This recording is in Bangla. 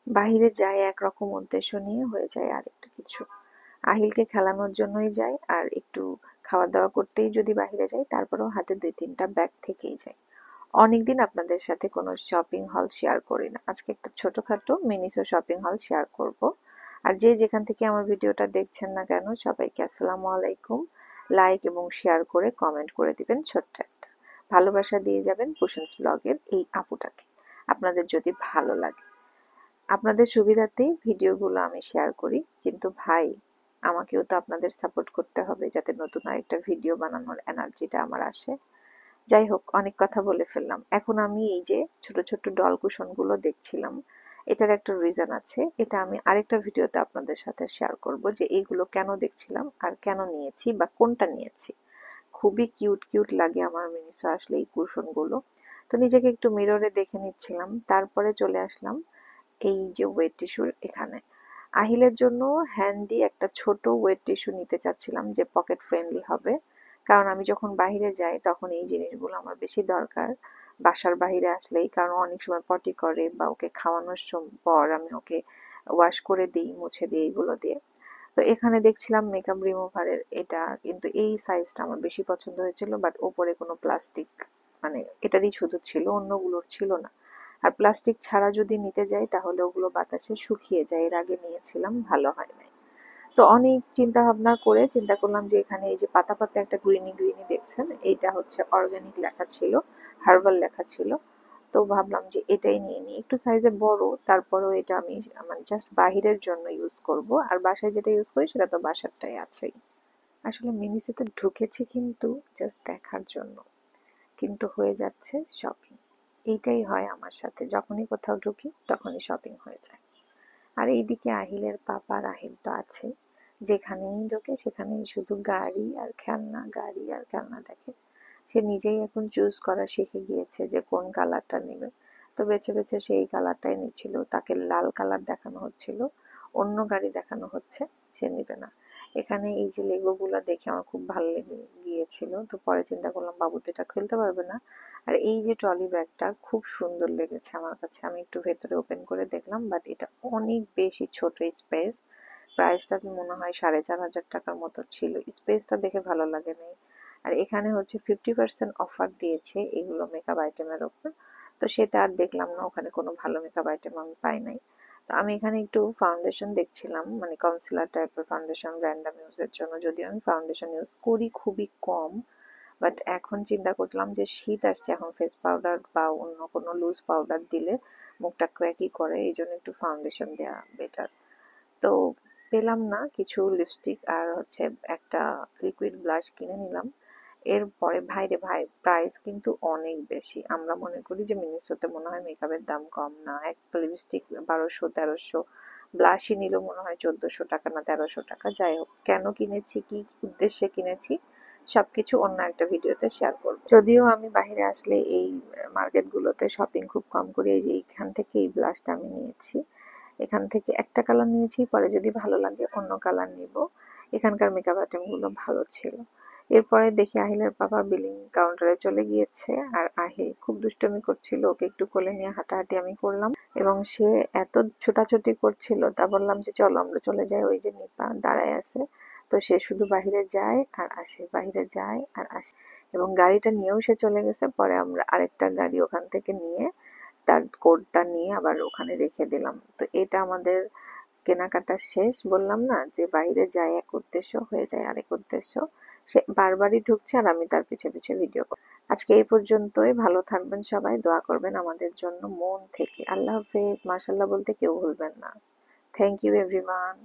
বাহিরে যাই একরকম উদ্দেশ্য নিয়ে, হয়ে যায় আরেকটা কিছু। আহিলকে খেলানোর জন্যই যাই, আর একটু খাওয়া দাওয়া করতেই যদি বাহিরে যাই, তারপরেও হাতে 2-3টা ব্যাগ থেকেই যায়। অনেকদিন আপনাদের সাথে কোনো শপিং হল শেয়ার করি না। আজকে একটা ছোটখাটো মিনিসো শপিং হল শেয়ার করব। আর যে যেখান থেকে আমার ভিডিওটা দেখছেন না কেন, সবাইকে আসসালামু আলাইকুম। লাইক এবং শেয়ার করে কমেন্ট করে দিবেন ছোট্ট একটা ভালোবাসা দিয়ে যাবেন কুশনস ব্লগের এই আপুটাকে, আপনাদের যদি ভালো লাগে। আপনাদের সুবিধাতেই ভিডিওগুলো আমি শেয়ার করি, কিন্তু ভাই, আমাকেও তো আপনাদের সাপোর্ট করতে হবে যাতে নতুন আরেকটা ভিডিও বানানোর এনার্জিটা আমার আসে। যাই হোক, অনেক কথা বলে ফেললাম। এখন আমি এই যে ছোট ছোট ডল কুশনগুলো দেখছিলাম, এটার একটা রিজন আছে। এটা আমি আরেকটা ভিডিওতে আপনাদের সাথে শেয়ার করব যে এইগুলো কেন দেখছিলাম আর কেন নিয়েছি বা কোনটা নিয়েছি। খুবই কিউট কিউট লাগে আমার মিনিসো আসলে এই কুশনগুলো। তো নিজেকে একটু মিররে দেখে নিচ্ছিলাম, তারপরে চলে আসলাম এই যে ওয়েট টিস্যুর এখানে। আহিলের জন্য হ্যান্ডি একটা ছোট ওয়েট টিস্যু নিতে চাচ্ছিলাম যে পকেট ফ্রেন্ডলি হবে, কারণ আমি যখন বাইরে যাই তখন এই জিনিসগুলো আমার বেশি দরকার বাসার বাইরে আসলেই। কারণ অনেক সময় পটি করে বা ওকে খাওয়ানোর পর আমি ওকে ওয়াশ করে দিই, মুছে দিই এগুলো দিয়ে। তো এখানে দেখছিলাম মেকআপ রিমুভারের এটা, কিন্তু এই সাইজটা আমার বেশি পছন্দ হয়েছিল, বাট ওপরে কোনো প্লাস্টিক মানে এটারই শুধু ছিল, অন্যগুলোর ছিল না। আর প্লাস্টিক ছাড়া যদি নিতে যাই তাহলে ওগুলো বাতাসে শুকিয়ে যায়, এর আগে নিয়েছিলাম, ভালো হয় নাই। তো অনেক চিন্তা ভাবনা করে চিন্তা করলাম যে এখানে এই যে পাতা পাতা একটা গ্রিনি গ্রিনি দেখছেন, এইটা হচ্ছে অর্গানিক লেখা ছিল, হার্বাল লেখা ছিল। তো ভাবলাম যে এটাই নিয়ে নিই, একটু সাইজে বড়, তারপরেও এটা আমি মানে জাস্ট বাহিরের জন্য ইউজ করব, আর বাসায় যেটা ইউজ করি সেটা তো বাসারটাই আছেই। আসলে মিনিসোতে ঢুকেছি কিন্তু জাস্ট দেখার জন্য, কিন্তু হয়ে যাচ্ছে শপিং। এইটাই হয় আমার সাথে, যখনই কোথাও ঢুকি তখনই শপিং হয়ে যায়। আর এইদিকে আহিলের পাপা রাহিল তো আছে, যেখানেই ঢোকে সেখানেই শুধু গাড়ি আর খেলনা, গাড়ি আর খেলনা দেখে। সে নিজেই এখন চুজ করা শিখে গিয়েছে যে কোন কালারটা নেবে। তো বেছে বেছে সেই কালারটাই নিচ্ছিল। তাকে লাল কালার দেখানো হচ্ছিল, অন্য গাড়ি দেখানো হচ্ছে, সে নেবে না। এখানে এই যে লেগো গুলো দেখে আমার খুব ভালো লেগে গিয়েছিল, তো পরে চিন্তা করলাম বাবু তো এটা খেলতে পারবে না। আর এই যে ট্রলি ব্যাগটা খুব সুন্দর লেগেছে আমার কাছে, আমি একটু ভেতরে ওপেন করে দেখলাম, বাট এটা অনেক বেশি ছোট স্পেস। প্রাইসটা মনে হয় 4,500 টাকার মতো ছিল, স্পেসটা দেখে ভালো লাগে নাই। আর এখানে হচ্ছে 50% অফার দিয়েছে এগুলো মেকআপ আইটেমের ওপর, তো সেটা আর দেখলাম না, ওখানে কোনো ভালো মেকআপ আইটেম আমি পাই নাই। তো আমি এখানে একটু ফাউন্ডেশন দেখছিলাম, মানে কনসিলার টাইপের ফাউন্ডেশন র্যান্ডাম ইউজের জন্য, যদিও আমি ফাউন্ডেশন ইউজ করি খুবই কম। বাট এখন চিন্তা করলাম যে শীত আসছে, এখন ফেস পাউডার বা অন্য কোনো লুজ পাউডার দিলে মুখটা ক্র্যাকি করে, এই জন্য একটু ফাউন্ডেশন দেওয়া বেটার। তো পেলাম না কিছু, লিপস্টিক আর হচ্ছে একটা লিকুইড ব্লাশ কিনে নিলাম। এরপরে ভাইরে ভাই, প্রাইস কিন্তু অনেক বেশি। আমরা মনে করি যে মিনিসোতে মনে হয় মেকআপের দাম কম, না, একটা লিপস্টিক 1200-1300, ব্লাশই নিল মনে হয় 1400 টাকা না 1300 টাকা। যাই হোক, কেন কিনেছি, কি উদ্দেশ্যে কিনেছি, সবকিছু অন্য একটা ভিডিওতে শেয়ার করব। যদিও আমি বাইরে আসলে এই মার্কেটগুলোতে শপিং খুব কম করি। এই যে এইখান থেকে এই ব্লাশটা আমি নিয়েছি, এখান থেকে একটা কালার নিয়েছি, পরে যদি ভালো লাগে অন্য কালার নিব। এখানকার মেকআপ আইটেমগুলো ভালো ছিল। এরপরে দেখি আহিলের বাবা বিলিং কাউন্টারে চলে গিয়েছে, আর আহিল খুব দুষ্টুমি করছিল, ওকে একটু কোলে নিয়ে হাঁটাহাঁটি আমি করলাম, এবং সে এত ছোটাছুটি করছিল, তা বললাম যে চলো আমরা চলে যাই, ওই যে নিপা দাঁড়ায় আছে। তো সে শুধু বাহিরে যায় আর আসে, বাহিরে যায় আর আসে, এবং গাড়িটা নিয়েও সে চলে গেছে। পরে আমরা আরেকটা গাড়ি ওখান থেকে নিয়ে তার কোডটা নিয়ে আবার ওখানে রেখে দিলাম। তো এটা আমাদের কেনাকাটা শেষ। বললাম না যে বাইরে যায় এক উদ্দেশ্য, হয়ে যায় আরেক উদ্দেশ্য। সে বারবারই ঢুকছে আর আমি তার পিছে পিছে ভিডিও করি। আজকে এই পর্যন্তই, ভালো থাকবেন সবাই, দোয়া করবেন আমাদের জন্য মন থেকে। আল্লাহ হাফেজ, মাশাল্লাহ বলতে কেউ ভুলবেন না। Thank you everyone.